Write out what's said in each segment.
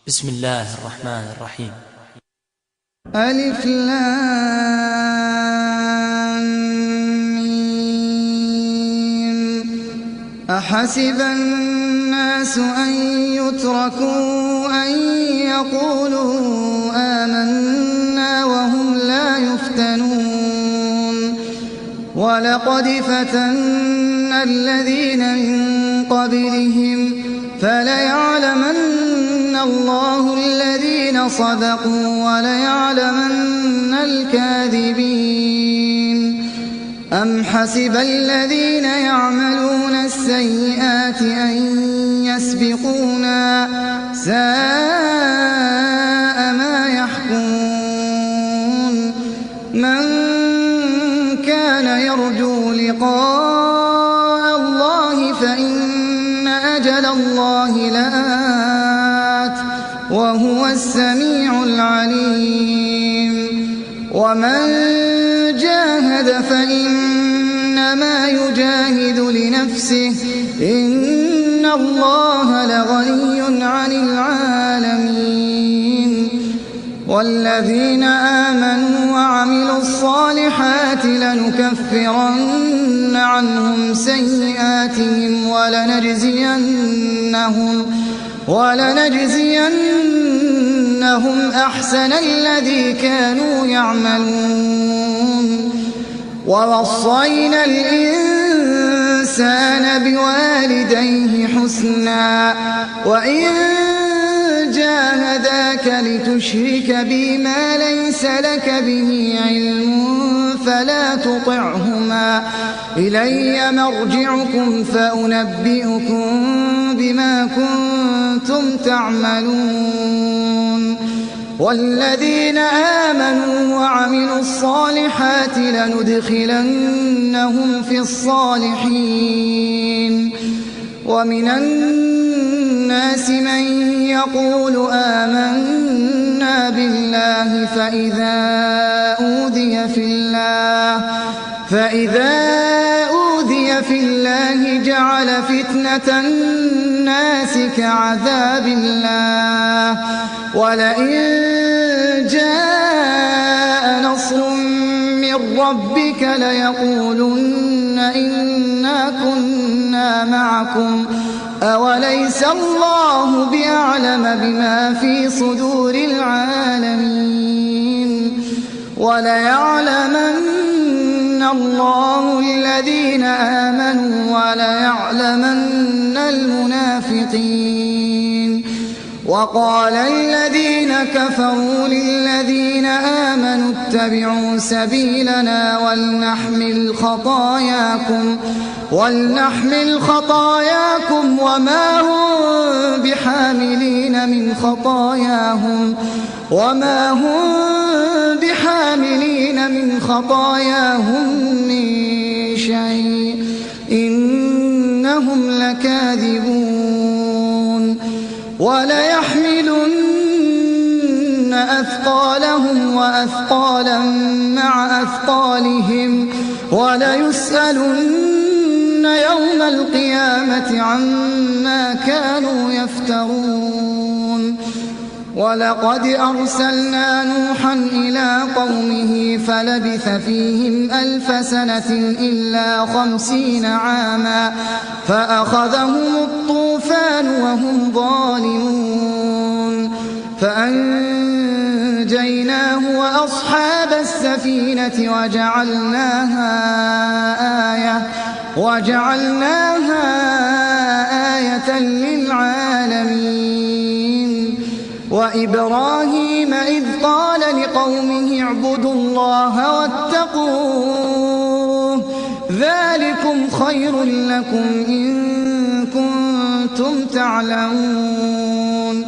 بسم الله الرحمن الرحيم. ألف لام ميم. أحسب الناس أن يتركوا أن يقولوا آمنا وهم لا يفتنون. ولقد فتنا الذين من قبلهم فليعلمن الله الذين صدقوا وليعلمن الكاذبين. أم حسب الذين يعملون السيئات أن يسبقونا ساء ما يحكمون. من كان يرجو لقاء الله فإن أجل الله لآت وهو السميع العليم. ومن جاهد فإنما يجاهد لنفسه إن الله لغني عن العالمين. والذين آمنوا وعملوا الصالحات لنكفرن عنهم سيئاتهم ولنجزينهم أحسن الذي كانوا يعملون. ووصينا الإنسان بوالديه حسنا وإن جاهداك لتشرك بي ما ليس لك به علم فلا تطعهما إلي مرجعكم فأنبئكم بما كنتم تعملون. والذين آمنوا وعملوا الصالحات لندخلنهم في الصالحين. ومن الناس من يقول آمنا بالله فإذا أوذي في الله جعل فتنة الناس كعذاب الله. ولئن جاء نصر من ربك ليقولن إنا كنا معكم أوليس الله بأعلم بما في صدور العالمين. وليعلمن الله الذين آمنوا وليعلمن المنافقين. وقال الذين كفروا للذين آمنوا اتبعوا سبيلنا ولنحمل خطاياكم وما هم بحاملين من خطاياهم من شيء إنهم لكاذبون. وليحملن أثقالهم وأثقالا مع أثقالهم وليسألن يوم القيامة عما كانوا يفترون. ولقد أرسلنا نوحا إلى قومه فلبث فيهم 1000 سنة إلا 50 عاما فأخذهم الطوفان وهم ظالمون. فأنجيناه وأصحاب السفينة وجعلناها آية للعالمين. وإبراهيم إذ قال لقومه اعبدوا الله واتقوه ذلكم خير لكم إن كنتم تعلمون.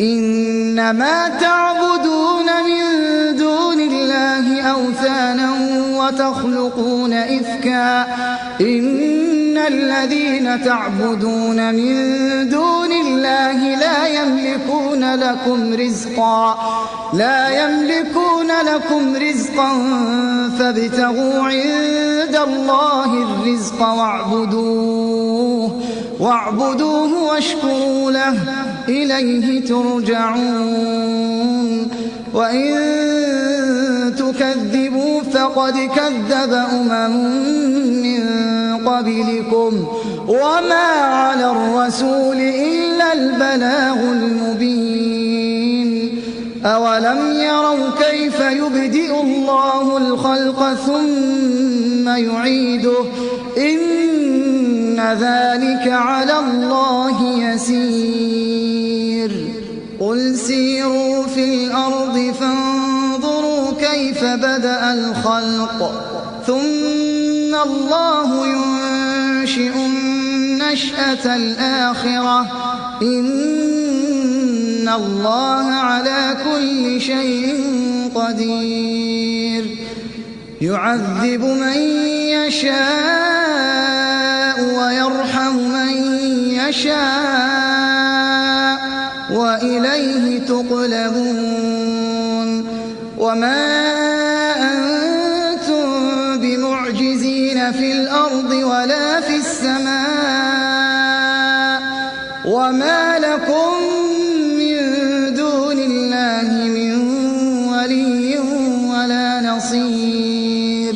إنما تعبدون من دون الله أوثانا وتخلقون إفكا إن الذين تعبدون من دون الله لا يملكون لكم رزقا فابتغوا عند الله الرزق واعبدوه واشكروا له إليه ترجعون وإن تكذبوا فقد كذب من قبلكم وما على الرسول إلا البلاغ المبين أولم يروا كيف يبدئ الله الخلق ثم يعيده إن ذلك على الله يسير قل سيروا في الأرض فانظروا كيف بدأ الخلق ثم الله ينشئ النشأة الآخرة إن الله على كل شيء قدير يعذب من يشاء ويرحم من يشاء وإليه تقلبون وما أنتم بمعجزين في الأرض ولا في السماء وما لكم من دون الله من ولي ولا نصير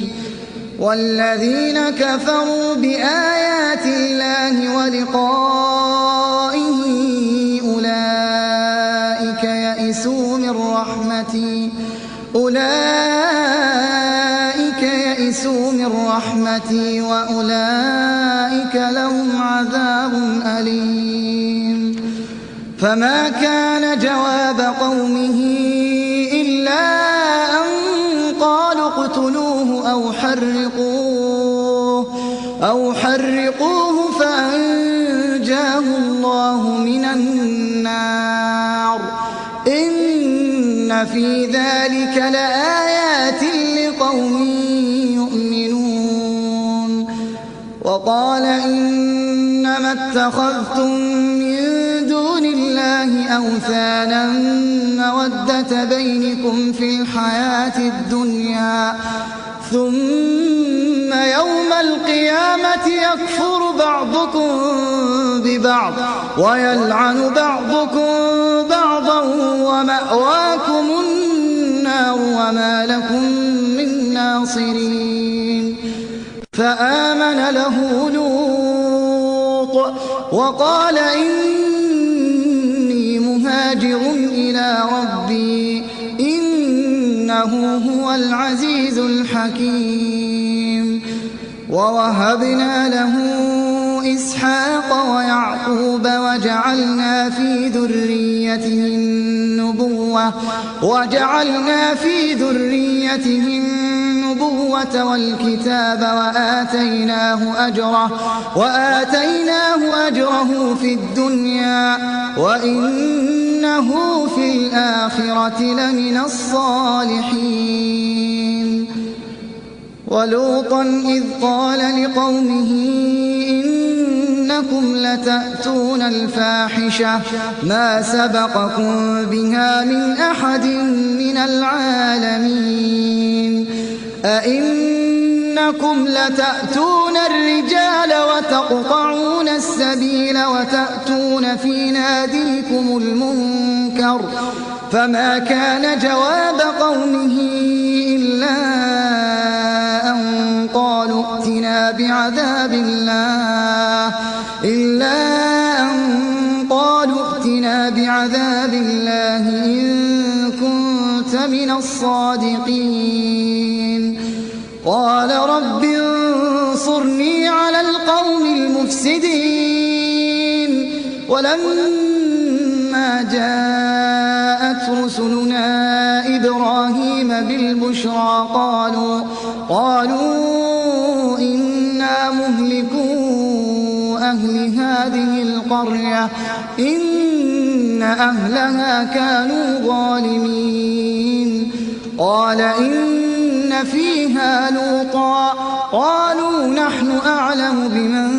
والذين كفروا بآيات الله ولقائه أولئك يئسوا من رحمتي وأولئك لهم عذاب أليم فما كان جواب قومه إلا أن قالوا اقتلوه أو حرقوه فأنجاه الله من النار إن في ذلك لآيات لقوم يؤمنون وقال إنما اتخذتم من دون الله أوثانا مودة بينكم في الحياة الدنيا ثم يوم القيامة يكفر بعضكم ببعض ويلعن بعضكم بعضا ومأواكم النار وما لكم من ناصرين فآمن له لوط وقال إني مهاجر إلى ربي إنه هو العزيز الحكيم ووهبنا له إسحاق ويعقوب وجعلنا في ذريته النبوة والكتاب وآتيناه أجره في الدنيا وإنه في الآخرة لمن الصالحين ولوطا إذ قال لقومه إنكم لتأتون الفاحشة ما سبقكم بها من أحد من العالمين أئنكم لتأتون الرجال وتقطعون السبيل وتأتون في ناديكم المنكر فما كان جواب قومه إلا أن قالوا ائتنا بعذاب الله إن كنت من الصادقين قال رب انصرني على القوم المفسدين ولما جاءت رسلنا إبراهيم بالبشرى قالوا إنا مهلكو أهل هذه القرية إن أهلها كانوا ظالمين قال إن فيها لوطا قالوا نحن أعلم بمن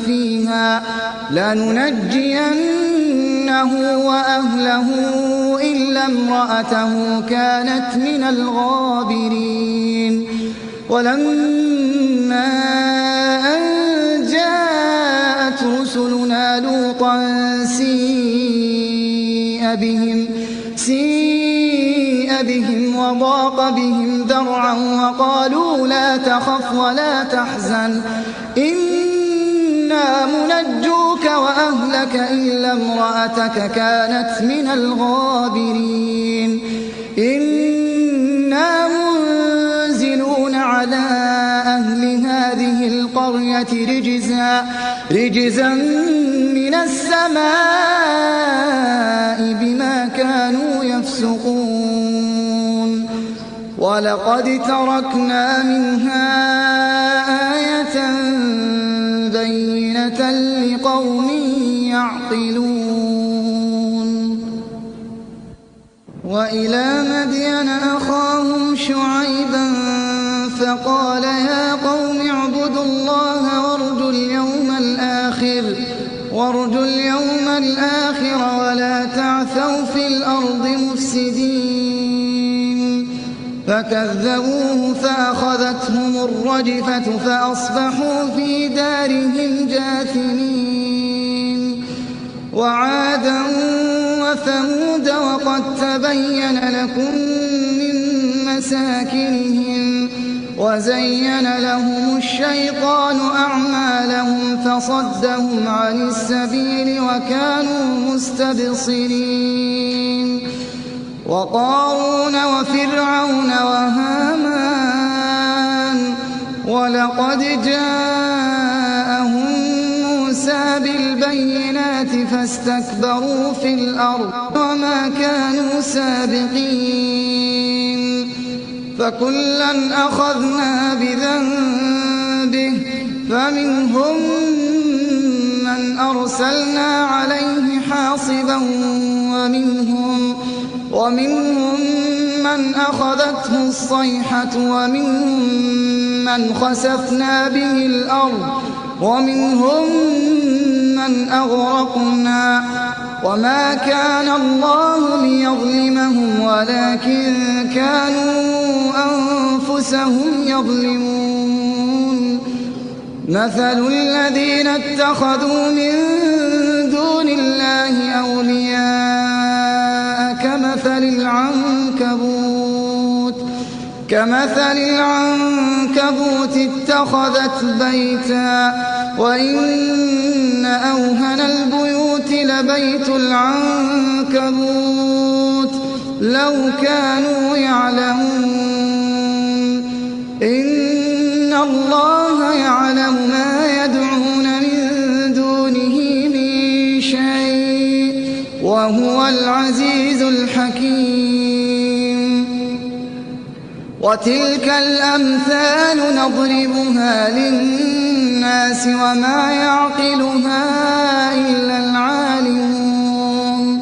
فيها لننجينه وأهله إلا امرأته كانت من الغابرين ولما أن جاءت رسلنا لوطا سيء سيء بهم وضاق بهم ذرعا وقالوا لا تخف ولا تحزن إنا منجوك وأهلك إلا امرأتك كانت من الغابرين إنا منزلون على أهل هذه القرية رجزا من السماء بما كانوا يفسقون ولقد تركنا منها آية بينة لقوم يعقلون وإلى مدين أخاهم شعيبا فقال يا قوم اعبدوا الله وارجوا اليوم الآخر ولا تعثوا في الأرض مفسدين فكذبوه فأخذتهم الرجفة فأصبحوا في دارهم جاثمين وعادا وثمود وقد تبين لكم من مساكنهم وزين لهم الشيطان أعمالهم فصدهم عن السبيل وكانوا مستبصرين وقارون وفرعون وهامان ولقد جاءهم موسى بالبينات فاستكبروا في الأرض وما كانوا سابقين فكلا أخذنا بذنبه فمنهم من أرسلنا عليه حاصبا ومنهم من أخذته الصيحة ومنهم من خسفنا به الأرض ومنهم من أغرقنا وما كان الله ليظلمهم ولكن كانوا أنفسهم يظلمون مثل الذين اتخذوا من دون الله أولياء كمثل العنكبوت اتخذت بيتا وإن أوهن البيوت لبيت العنكبوت لو كانوا يعلمون إن الله يعلم ما يدعون من دونه من شيء وهو العزيز الحكيم وتلك الأمثال نضربها للناس وما يعقلها إلا العالمون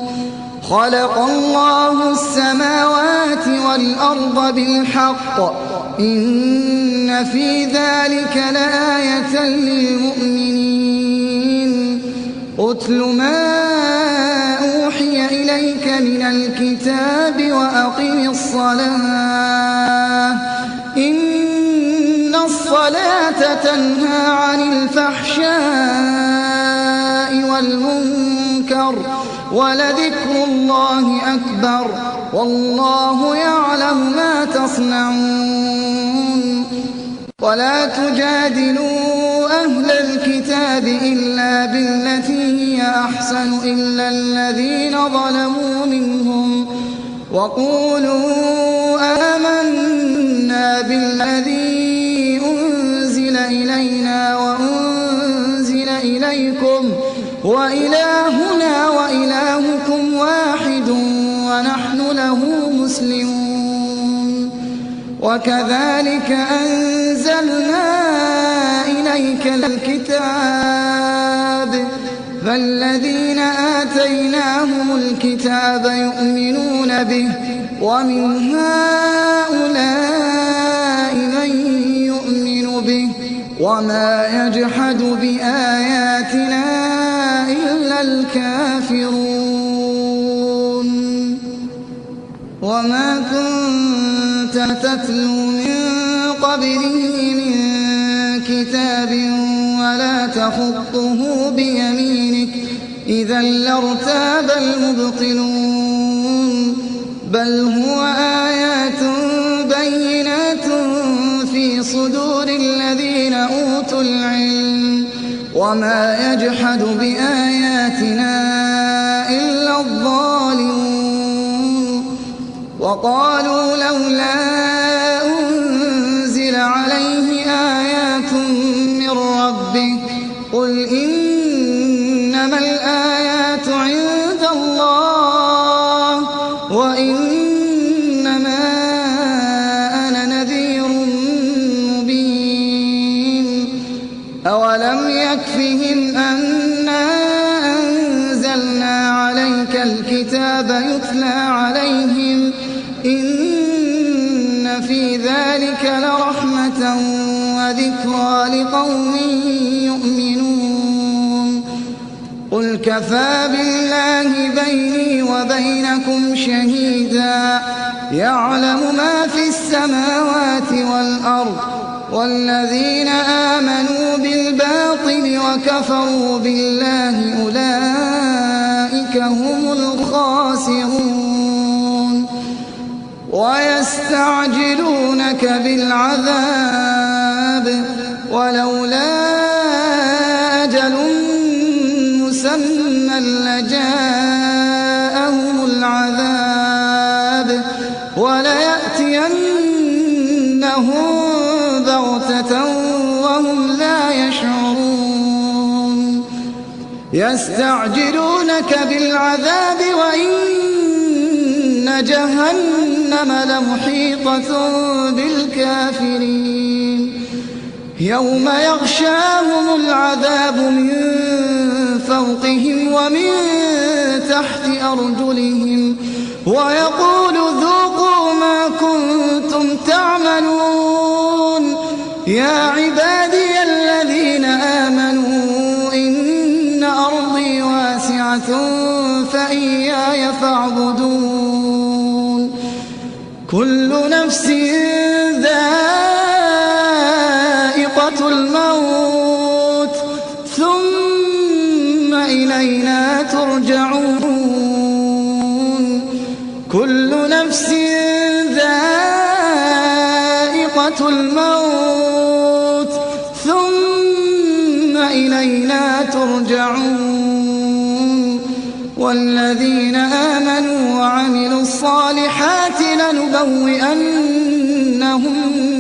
خلق الله السماوات والأرض بالحق إن في ذلك لآية للمؤمنين أتل ما أوحي إليك من الكتاب وأقم الصلاة إن الصلاة تنهى عن الفحشاء والمنكر ولذكر الله أكبر والله يعلم ما تصنعون ولا تجادلوا أهل الكتاب إلا بالتي هي أحسن إلا الذين ظلموا منهم وقولوا آمنا بالذي أنزل إلينا وأنزل إليكم وإلهنا وإلهكم واحد ونحن له مسلمون وكذلك أنزلنا إليك الكتاب فالذين آتيناهم الكتاب يؤمنون به ومن هؤلاء من يؤمن به وما يجحد بآياتنا إلا الكافرون وما كنت تتلو من قبله من كتاب ولا تخطه بيمينك إذا لارتاب المبطلون بل هو آيات بينات في صدور الذين أوتوا العلم وما يجحد بآياتنا إلا الظالمون وقالوا لولا أنزل عليه آيات من ربه قل إنما الآيات عند الله وإنما أنا نذير مبين أولم يكفهم أنا أنزلنا عليك الكتاب يتلى عليهم إن في ذلك لرحمة وذكرى لقوم يؤمنون قل كفى بالله بيني وبينكم شهيدا يعلم ما في السماوات والأرض والذين آمنوا بالباطل وكفروا بالله أولئك هم الخاسرون ويستعجلونك بالعذاب ولولا أجل مسمى لجاءهم العذاب وليأتينهم بغتة وهم لا يشعرون يستعجلونك بالعذاب وإن جهنم لمحيطة بالكافرين يوم يغشاهم العذاب من فوقهم ومن تحت أرجلهم ويقول ذوقوا ما كنتم تعملون يا عبادي الذين آمنوا إن أرضي واسعة فإياي فاعبدون كل نفس ذائقة الموت ثم إلينا ترجعون كل نفس ذائقة الموت ثم إلينا ترجعون والذين آمنوا وعملوا الصالحات لنبوئنهم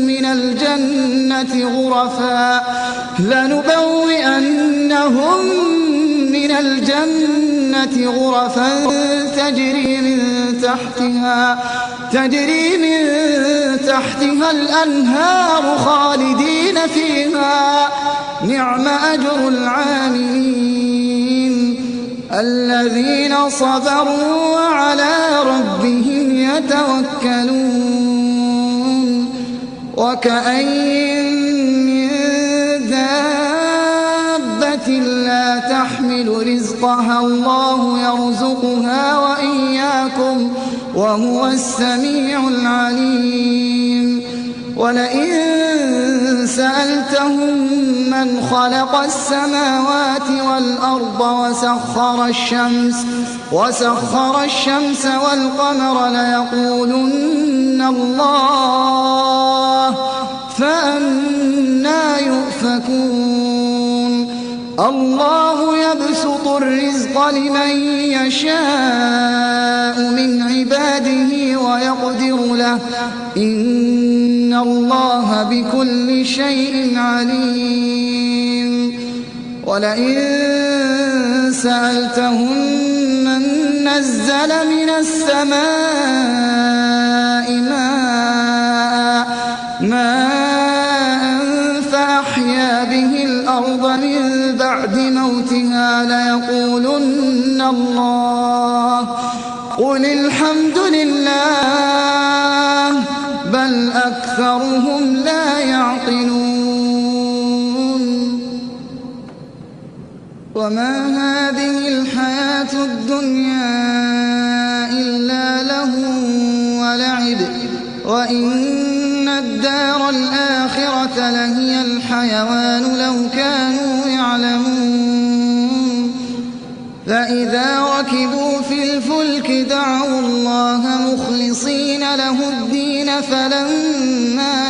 من الجنة غرفا تجري من تحتها الأنهار خالدين فيها نعم أجر العاملين الذين صبروا وعلى ربهم يتوكلون وكأين من دابة لا تحمل رزقها الله يرزقها وإياكم وهو السميع العليم ولئن سألتهم من خلق السماوات والأرض وسخر الشمس والقمر ليقولن الله فأنى يؤفكون الله يبسط الرزق لمن يشاء من عباده ويقدر له إن الله بكل شيء عليم ولئن سألتهم من نزل من السماء ماء فأحيا به الأرض من بعد موتها ليقولن الله قل الحمد لله بل أكثرهم لا يعقلون وما هذه الحياة الدنيا إلا لهو ولعب وإن الدار الآخرة لهي الحيوان لو كانوا يعلمون فإذا ركبوا في الفلك دعوا الله مخلصين فلما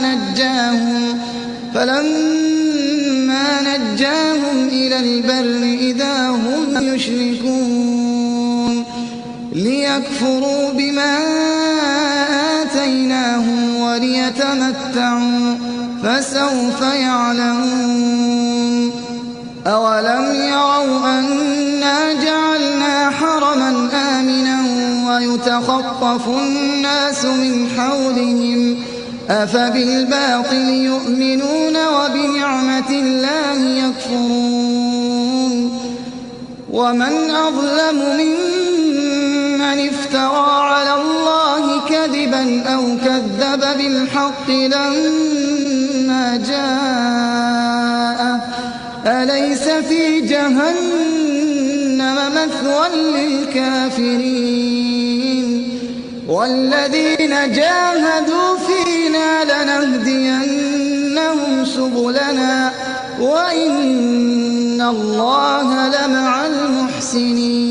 نجاهم إلى البر إذا هم يشركون ليكفروا بما آتيناهم وليتمتعوا فسوف يعلمون أولم يروا أنا جعلنا حرما آمنا ويتخطف الناس من حولهم أفبالباطل يؤمنون وبنعمة الله يكفرون ومن أظلم ممن افترى على الله كذبا أو كذب بالحق لما جاءه أليس في جهنم مثوى للكافرين والذين جاهدوا فينا لنهدينهم سبلنا وإن الله لمع المحسنين